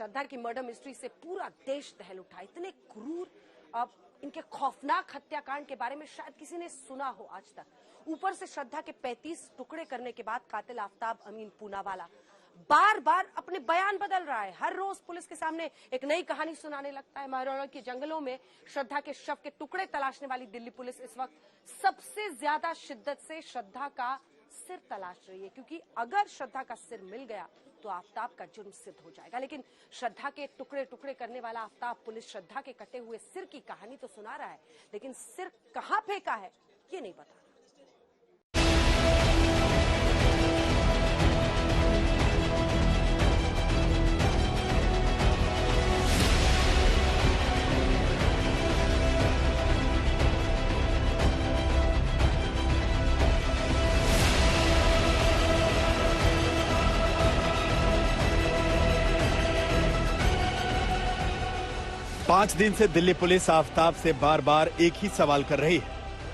श्रद्धा की murder mystery से पूरा देश दहल उठा। इतने क्रूर, अब इनके खौफनाक हत्याकांड के बारे में शायद किसी ने सुना हो आज तक। ऊपर से श्रद्धा के 35 टुकड़े करने के बाद कातिल आफ्ताब अमीन पूनावाला बार बार अपने बयान बदल रहा है। हर रोज पुलिस के सामने एक नई कहानी सुनाने लगता है। महरौली के जंगलों में श्रद्धा के शव के टुकड़े तलाशने वाली दिल्ली पुलिस इस वक्त सबसे ज्यादा शिद्दत से श्रद्धा का सिर तलाश रही है, क्योंकि अगर श्रद्धा का सिर मिल गया तो आफ्ताब का जुर्म सिद्ध हो जाएगा। लेकिन श्रद्धा के टुकड़े टुकड़े करने वाला आफ्ताब पुलिस श्रद्धा के कटे हुए सिर की कहानी तो सुना रहा है, लेकिन सिर कहां फेंका है ये नहीं बता। 5 दिन से दिल्ली पुलिस आफ्ताब से बार बार एक ही सवाल कर रही है,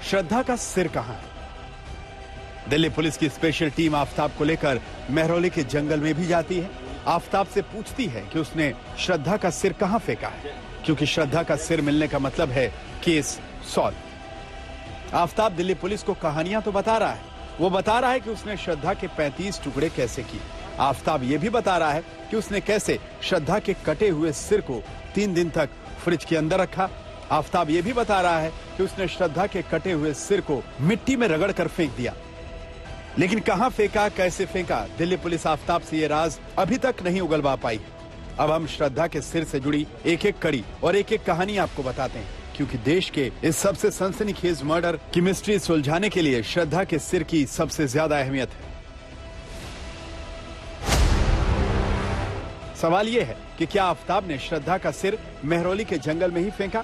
श्रद्धा का सिर कहां है। दिल्ली पुलिस की स्पेशल टीम आफ्ताब को लेकर महरौली के जंगल में भी जाती है। आफ्ताब से पूछती है कि उसने श्रद्धा का सिर कहां फेंका है, क्योंकि श्रद्धा का सिर मिलने का मतलब है case solve. Aftab Delhi police को कहानियां तो बता रहा है, वो बता रहा है कि उसने श्रद्धा के 35 टुकड़े कैसे किए। आफ्ताब ये भी बता रहा है कि उसने कैसे श्रद्धा के कटे हुए सिर को 3 दिन तक फ्रिज के अंदर रखा। आफ्ताब ये भी बता रहा है कि उसने श्रद्धा के कटे हुए सिर को मिट्टी में रगड़कर फेंक दिया। लेकिन कहां फेंका, कैसे फेंका, दिल्ली पुलिस आफ्ताब से ये राज अभी तक नहीं उगलवा पाई। अब हम श्रद्धा के सिर से जुड़ी एक एक कड़ी और एक एक कहानी आपको बताते हैं, क्योंकि देश के इस सबसे सनसनीखेज मर्डर की मिस्ट्री सुलझाने के लिए श्रद्धा के सिर की सबसे ज्यादा अहमियत है। सवाल यह है कि क्या आफ्ताब ने श्रद्धा का सिर महरौली के जंगल में ही फेंका,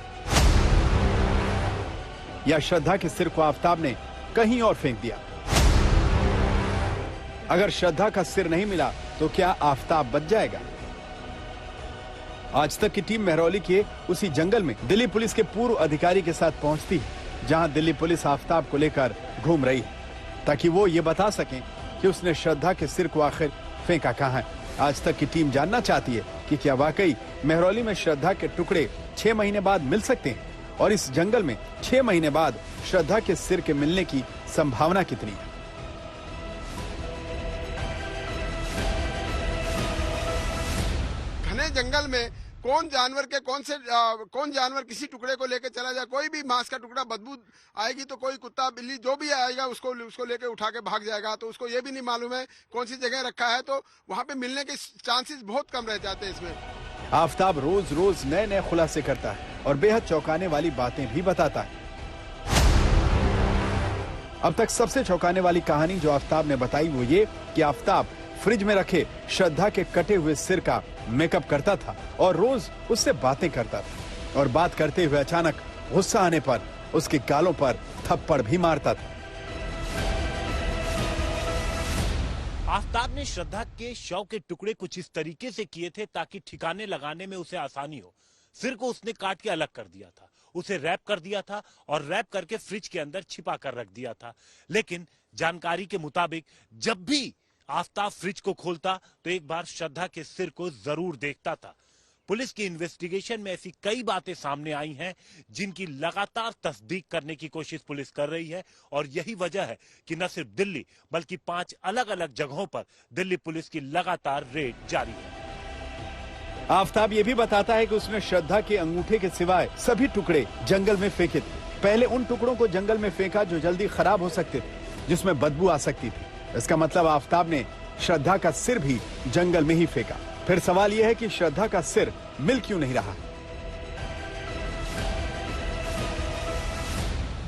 या श्रद्धा के सिर को आफ्ताब ने कहीं और फेंक दिया। अगर श्रद्धा का सिर नहीं मिला तो क्या आफ्ताब बच जाएगा। आज तक की टीम महरौली के उसी जंगल में दिल्ली पुलिस के पूर्व अधिकारी के साथ पहुंचती है, जहां दिल्ली पुलिस आफ्ताब को लेकर घूम रही है, ताकि वो ये बता सकें कि उसने श्रद्धा के सिर को आखिर फेंका कहां है। आज तक की टीम जानना चाहती है कि क्या वाकई महरौली में श्रद्धा के टुकड़े 6 महीने बाद मिल सकते हैं, और इस जंगल में 6 महीने बाद श्रद्धा के सिर के मिलने की संभावना कितनी है। घने जंगल में कौन जानवर किसी टुकड़े को लेकर चला जाए। कोई भी मांस का टुकड़ा बदबू आएगी तो कोई कुत्ता बिल्ली जो भी आएगा उसको लेकर उठा के भाग जाएगा। तो उसको ये भी नहीं मालूम है कौन सी जगह रखा है, तो वहाँ पे मिलने के चांसेस बहुत कम रह जाते हैं इसमें। आफ्ताब रोज रोज नए नए खुलासे करता है और बेहद चौंकाने वाली बातें भी बताता है। अब तक सबसे चौंकाने वाली कहानी जो आफ्ताब ने बताई वो ये कि आफ्ताब फ्रिज में रखे श्रद्धा के कटे हुए सिर का मेकअप करता था और रोज उससे बातें करता था, और बात करते हुए अचानक गुस्सा आने पर उसके गालों पर थप्पड़ भी मारता था। आफ्ताब ने श्रद्धा के शव के टुकड़े कुछ इस तरीके से किए थे ताकि ठिकाने लगाने में उसे आसानी हो। सिर को उसने काट के अलग कर दिया था, उसे रैप कर दिया था और रैप करके फ्रिज के अंदर छिपा कर रख दिया था। लेकिन जानकारी के मुताबिक जब भी आफ्ताब फ्रिज को खोलता तो एक बार श्रद्धा के सिर को जरूर देखता था। पुलिस की इन्वेस्टिगेशन में ऐसी कई बातें सामने आई हैं जिनकी लगातार तस्दीक करने की कोशिश पुलिस कर रही है, और यही वजह है कि न सिर्फ दिल्ली बल्कि 5 अलग अलग जगहों पर दिल्ली पुलिस की लगातार रेड जारी है। आफ्ताब ये भी बताता है कि उसने श्रद्धा के अंगूठे के सिवाय सभी टुकड़े जंगल में फेंके थे। पहले उन टुकड़ों को जंगल में फेंका जो जल्दी खराब हो सकते थे, जिसमें बदबू आ सकती थी। इसका मतलब आफ्ताब ने श्रद्धा का सिर भी जंगल में ही फेंका। फिर सवाल यह है कि श्रद्धा का सिर मिल क्यों नहीं रहा।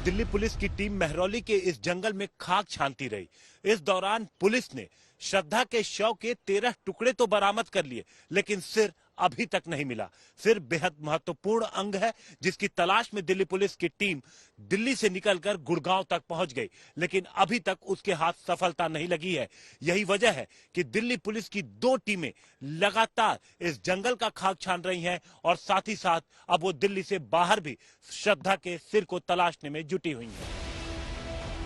दिल्ली पुलिस की टीम महरौली के इस जंगल में खाक छानती रही। इस दौरान पुलिस ने श्रद्धा के शव के 13 टुकड़े तो बरामद कर लिए, लेकिन सिर अभी तक नहीं मिला। सिर बेहद महत्वपूर्ण अंग है जिसकी तलाश में दिल्ली पुलिस की टीम दिल्ली से निकलकर गुड़गांव तक पहुंच गई, लेकिन अभी तक उसके हाथ सफलता नहीं लगी है। यही वजह है कि दिल्ली पुलिस की 2 टीमें लगातार इस जंगल का खाक छान रही हैं, और साथ ही साथ अब वो दिल्ली से बाहर भी श्रद्धा के सिर को तलाशने में जुटी हुई है।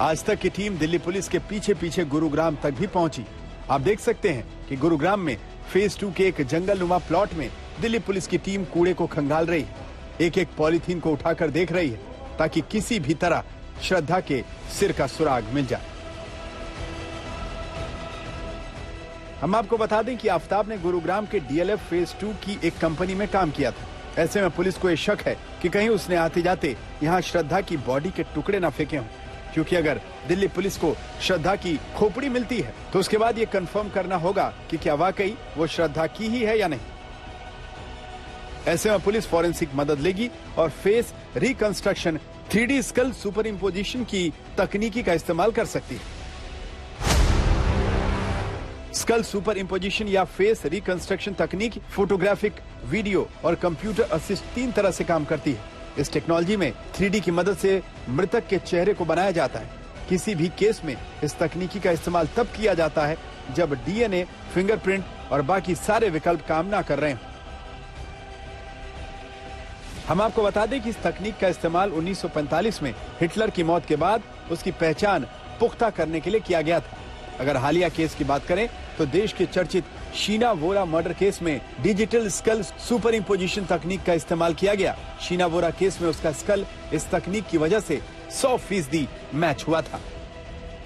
आज तक की टीम दिल्ली पुलिस के पीछे पीछे गुरुग्राम तक भी पहुंची। आप देख सकते हैं कि गुरुग्राम में फेज 2 के एक जंगलनुमा प्लॉट में दिल्ली पुलिस की टीम कूड़े को खंगाल रही है। एक एक पॉलीथीन को उठाकर देख रही है ताकि किसी भी तरह श्रद्धा के सिर का सुराग मिल जाए। हम आपको बता दें कि आफताब ने गुरुग्राम के डीएलएफ फेज 2 की एक कंपनी में काम किया था। ऐसे में पुलिस को यह शक है कि कहीं उसने आते जाते यहाँ श्रद्धा की बॉडी के टुकड़े न फेंके हों, क्योंकि अगर दिल्ली पुलिस को श्रद्धा की खोपड़ी मिलती है तो उसके बाद ये कंफर्म करना होगा कि क्या वाकई वो श्रद्धा की ही है या नहीं। ऐसे में पुलिस फॉरेंसिक मदद लेगी और face reconstruction 3D skull superimposition की तकनीकी का इस्तेमाल कर सकती है। स्कल सुपर इम्पोजिशन या फेस रिकंस्ट्रक्शन तकनीक फोटोग्राफिक, वीडियो और कंप्यूटर असिस्ट 3 तरह से काम करती है। इस टेक्नोलॉजी में 3D की मदद से मृतक के चेहरे को बनाया जाता है। किसी भी केस में इस तकनीकी का इस्तेमाल तब किया जाता है जब डीएनए, फिंगरप्रिंट और बाकी सारे विकल्प काम ना कर रहे हों। हम आपको बता दें कि इस तकनीक का इस्तेमाल 1945 में हिटलर की मौत के बाद उसकी पहचान पुख्ता करने के लिए किया गया था। अगर हालिया केस की बात करें तो देश के चर्चित शीना वोरा मर्डर केस में डिजिटल स्कल सुपर इम्पोजिशन तकनीक का इस्तेमाल किया गया। शीना वोरा केस में उसका स्कल इस तकनीक की वजह से 100% मैच हुआ था।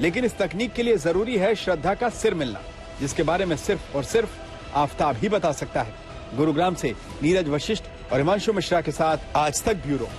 लेकिन इस तकनीक के लिए जरूरी है श्रद्धा का सिर मिलना, जिसके बारे में सिर्फ और सिर्फ आफताब ही बता सकता है। गुरुग्राम से नीरज वशिष्ठ और हिमांशु मिश्रा के साथ आज तक ब्यूरो।